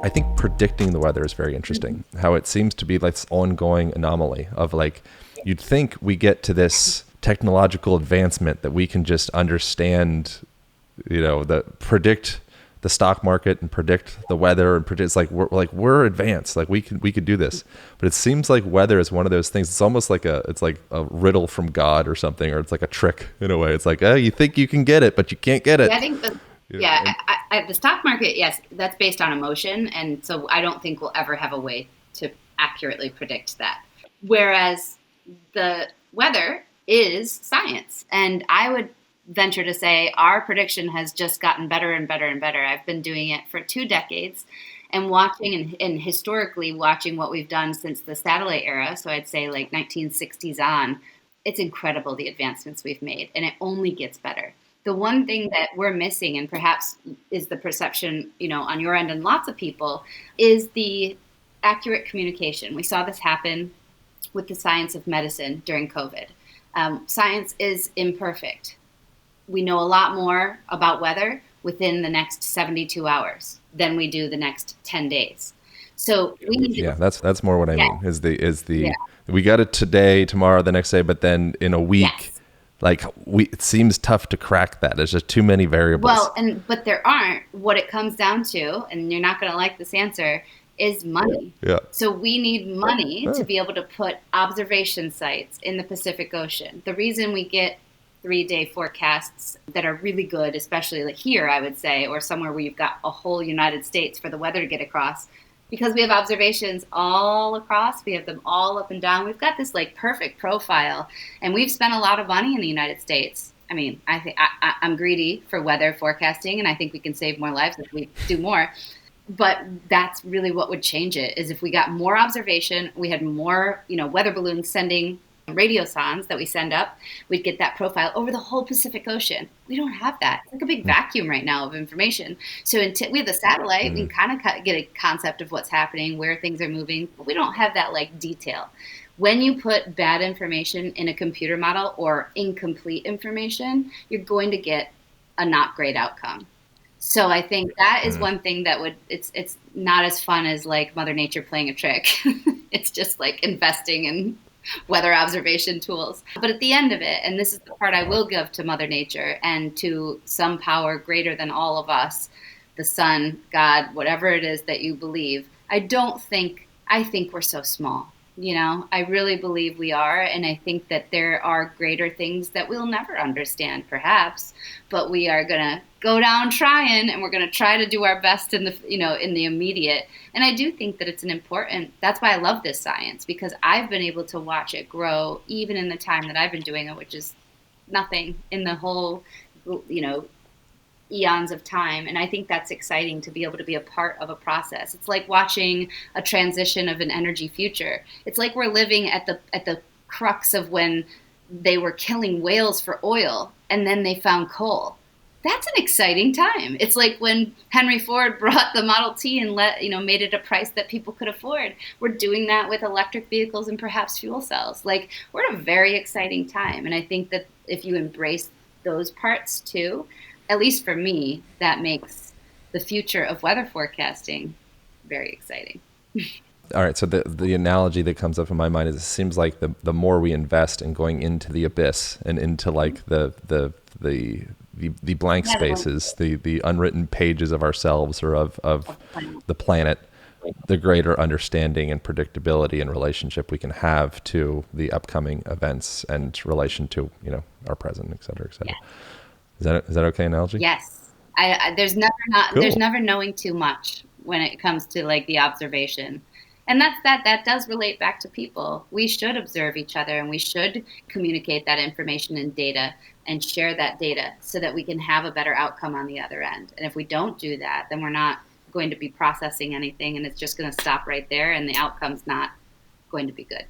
I think predicting the weather is very interesting. How it seems to be like this ongoing anomaly of like, you'd think we get to this technological advancement that we can just understand, predict the stock market and predict the weather and predict. It's like we're advanced. Like we could do this, but it seems like weather is one of those things. It's almost like a riddle from God or something, or it's like a trick in a way. It's like, you think you can get it, but you can't get it. Yeah, I think the stock market, yes, that's based on emotion, and so I don't think we'll ever have a way to accurately predict that. Whereas the weather is science, and I would venture to say our prediction has just gotten better and better and better. I've been doing it for 2 decades and watching and historically watching what we've done since the satellite era. So I'd say like 1960s on. It's incredible the advancements we've made, and it only gets better. The one thing that we're missing, and perhaps is the perception, on your end and lots of people, is the accurate communication. We saw this happen with the science of medicine during COVID. Science is imperfect. We know a lot more about weather within the next 72 hours than we do the next 10 days. So we need to, that's more what I mean is the we got it today, tomorrow, the next day, but then in a week, it seems tough to crack that. There's just too many variables. Well, but there aren't. What it comes down to, and you're not going to like this answer, is money. Yeah. So we need money to be able to put observation sites in the Pacific Ocean. The reason we get 3-day forecasts that are really good, especially like here, I would say, or somewhere where you've got a whole United States for the weather to get across, because we have observations all across. We have them all up and down. We've got this like perfect profile, and we've spent a lot of money in the United States. I mean, I think I'm greedy for weather forecasting, and I think we can save more lives if we do more. But that's really what would change it, is if we got more observation, we had more, weather balloons sending radiosondes that we send up, we'd get that profile over the whole Pacific Ocean. We don't have that. It's like a big vacuum right now of information. So we have the satellite, we can kind of get a concept of what's happening, where things are moving, but we don't have that like detail. When you put bad information in a computer model or incomplete information, you're going to get a not great outcome. So I think that is one thing that it's not as fun as like Mother Nature playing a trick. It's just like investing in weather observation tools. But at the end of it, and this is the part I will give to Mother Nature and to some power greater than all of us, the sun, God, whatever it is that you believe, I think we're so small. I really believe we are, and I think that there are greater things that we'll never understand, perhaps, but we are going to go down trying, and we're going to try to do our best in the immediate. And I do think that it's that's why I love this science, because I've been able to watch it grow even in the time that I've been doing it, which is nothing in the whole, eons of time. And I think that's exciting to be able to be a part of a process. It's like watching a transition of an energy future. It's like we're living at the crux of when they were killing whales for oil and then they found coal. That's an exciting time. It's like when Henry Ford brought the Model T and made it a price that people could afford. We're doing that with electric vehicles and perhaps fuel cells. Like, we're at a very exciting time. And I think that if you embrace those parts too, at least for me, that makes the future of weather forecasting very exciting. All right. So the analogy that comes up in my mind is it seems like the more we invest in going into the abyss and into like the blank spaces, the unwritten pages of ourselves or of the planet, the greater understanding and predictability and relationship we can have to the upcoming events and relation to, our present, et cetera, et cetera. Yeah. Is that okay analogy? Yes. There's never knowing too much when it comes to like the observation. And that does relate back to people. We should observe each other, and we should communicate that information and data and share that data so that we can have a better outcome on the other end. And if we don't do that, then we're not going to be processing anything, and it's just going to stop right there, and the outcome's not going to be good.